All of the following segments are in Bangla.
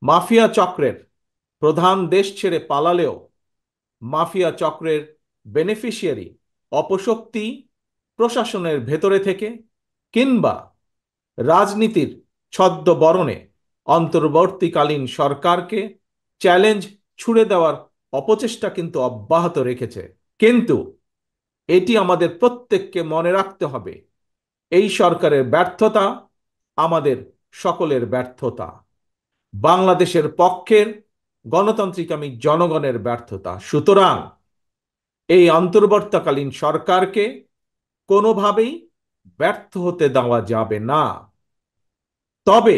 মাফিয়া চক্রের প্রধান দেশ ছেড়ে পালালেও মাফিয়া চক্রের বেনিফিশিয়ারি অপশক্তি প্রশাসনের ভেতরে থেকে কিংবা রাজনীতির ছদ্মবরণে অন্তর্বর্তীকালীন সরকারকে চ্যালেঞ্জ ছুড়ে দেওয়ার অপচেষ্টা কিন্তু অব্যাহত রেখেছে। কিন্তু এটি আমাদের প্রত্যেককে মনে রাখতে হবে, এই সরকারের ব্যর্থতা আমাদের সকলের ব্যর্থতা, বাংলাদেশের পক্ষের গণতান্ত্রিকামী জনগণের ব্যর্থতা। সুতরাং এই অন্তর্বর্তীকালীন সরকারকে কোনোভাবেই ব্যর্থ হতে দেওয়া যাবে না। তবে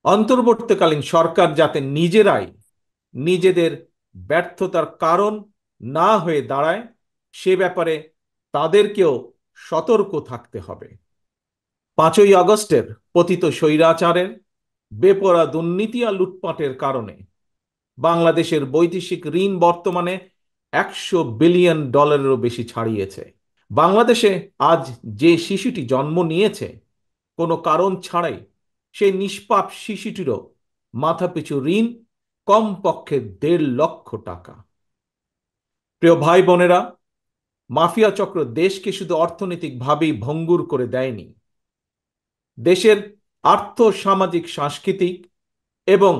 অন্তর্বর্তীকালীন সরকার যাতে নিজেরাই নিজেদের ব্যর্থতার কারণ না হয়ে দাঁড়ায়, সে ব্যাপারে তাদেরকেও সতর্ক থাকতে হবে। 5ই আগস্টের পতিত স্বৈরাচারের বেপরোয়া দুর্নীতি আর লুটপাটের কারণে বাংলাদেশের বৈদেশিক ঋণ বর্তমানে $100 বিলিয়নেরও বেশি ছাড়িয়েছে। বাংলাদেশে আজ যে শিশুটি জন্ম নিয়েছে কোনো কারণ ছাড়াই, সেই নিষ্পাপ শিশুটিরও মাথাপিছু ঋণ কমপক্ষে $1.5 লক্ষ। প্রিয় ভাই বোনেরা, মাফিয়া চক্র দেশকে শুধু অর্থনৈতিকভাবেই ভঙ্গুর করে দেয়নি, দেশের আর্থ সামাজিক সাংস্কৃতিক এবং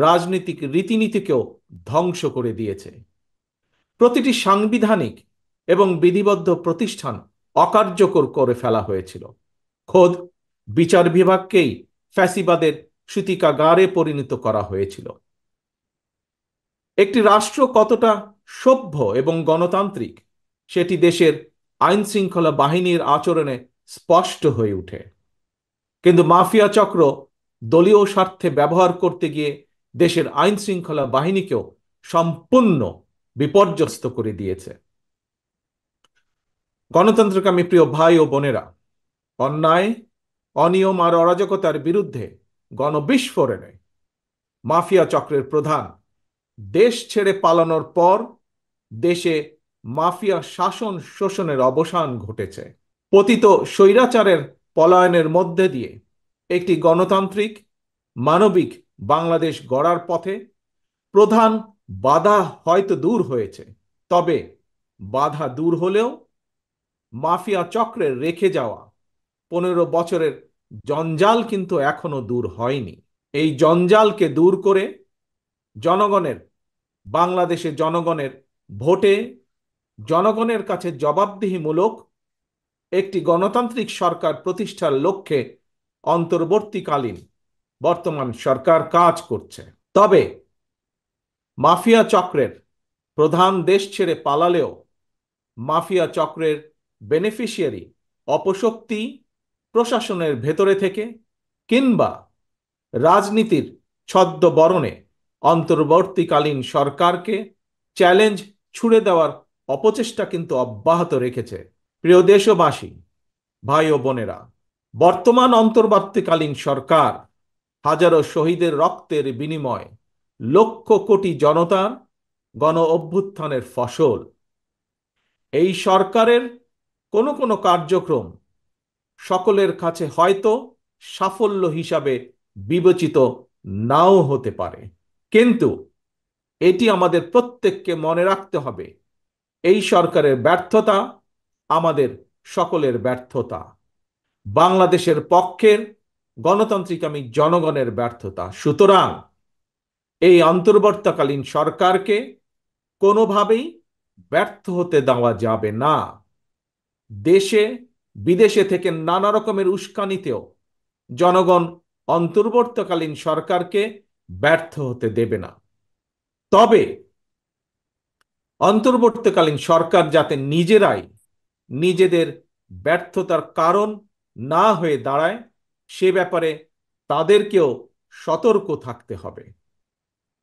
রাজনৈতিক রীতিনীতিকেও ধ্বংস করে দিয়েছে। প্রতিটি সাংবিধানিক এবং বিধিবদ্ধ প্রতিষ্ঠান অকার্যকর করে ফেলা হয়েছিল। খোদ বিচার বিভাগকেই ফ্যাসিবাদের সূতিকাগারে পরিণত করা হয়েছিল। একটি রাষ্ট্র কতটা সভ্য এবং গণতান্ত্রিক সেটি দেশের আইন শৃঙ্খলা বাহিনীর আচরণে স্পষ্ট হয়ে ওঠে। কিন্তু মাফিয়া চক্র দলীয় স্বার্থে ব্যবহার করতে গিয়ে দেশের আইন শৃঙ্খলা বাহিনীকেও সম্পূর্ণ বিপর্যস্ত করে দিয়েছে। গণতন্ত্রকামী প্রিয় ভাই ও বোনেরা, অন্যায়, অনিয়ম আর অরাজকতার বিরুদ্ধে গণবিস্ফোরণে মাফিয়া চক্রের প্রধান দেশ ছেড়ে পালানোর পর দেশে মাফিয়া শাসন শোষণের অবসান ঘটেছে। পতিত স্বৈরাচারের পলায়নের মধ্যে দিয়ে একটি গণতান্ত্রিক মানবিক বাংলাদেশ গড়ার পথে প্রধান বাধা হয়তো দূর হয়েছে, তবে বাধা দূর হলেও মাফিয়া চক্রের রেখে যাওয়া 15 বছরের জঞ্জাল কিন্তু এখনো দূর হয়নি। এই জঞ্জালকে দূর করে জনগণের, বাংলাদেশের জনগণের ভোটে জনগণের কাছে জবাবদিহিমূলক একটি গণতান্ত্রিক সরকার প্রতিষ্ঠার লক্ষ্যে অন্তর্বর্তীকালীন বর্তমান সরকার কাজ করছে। তবে মাফিয়া চক্রের প্রধান দেশ ছেড়ে পালালেও মাফিয়া চক্রের বেনিফিশিয়ারি অপশক্তি প্রশাসনের ভেতরে থেকে কিংবা রাজনীতির ছদ্মবরণে অন্তর্বর্তীকালীন সরকারকে চ্যালেঞ্জ ছুড়ে দেওয়ার অপচেষ্টা কিন্তু অব্যাহত রেখেছে। প্রিয় দেশবাসী, ভাই ও বোনেরা, বর্তমান অন্তর্বর্তীকালীন সরকার হাজারো শহীদের রক্তের বিনিময় লক্ষ কোটি জনতার গণ অভ্যুত্থানের ফসল। এই সরকারের কোনো কোনো কার্যক্রম সকলের কাছে হয়তো সাফল্য হিসাবে বিবেচিত নাও হতে পারে, কিন্তু এটি আমাদের প্রত্যেককে মনে রাখতে হবে, এই সরকারের ব্যর্থতা আমাদের সকলের ব্যর্থতা, বাংলাদেশের পক্ষের গণতান্ত্রিকামী জনগণের ব্যর্থতা। সুতরাং এই অন্তর্বর্তীকালীন সরকারকে কোনোভাবেই ব্যর্থ হতে দেওয়া যাবে না। দেশে বিদেশে থেকে নানা রকমের উস্কানিতেও জনগণ অন্তর্বর্তীকালীন সরকারকে ব্যর্থ হতে দেবে না। তবে অন্তর্বর্তীকালীন সরকার যাতে নিজেরাই নিজেদের ব্যর্থতার কারণ না হয়ে দাঁড়ায়, সে ব্যাপারে তাদেরকেও সতর্ক থাকতে হবে।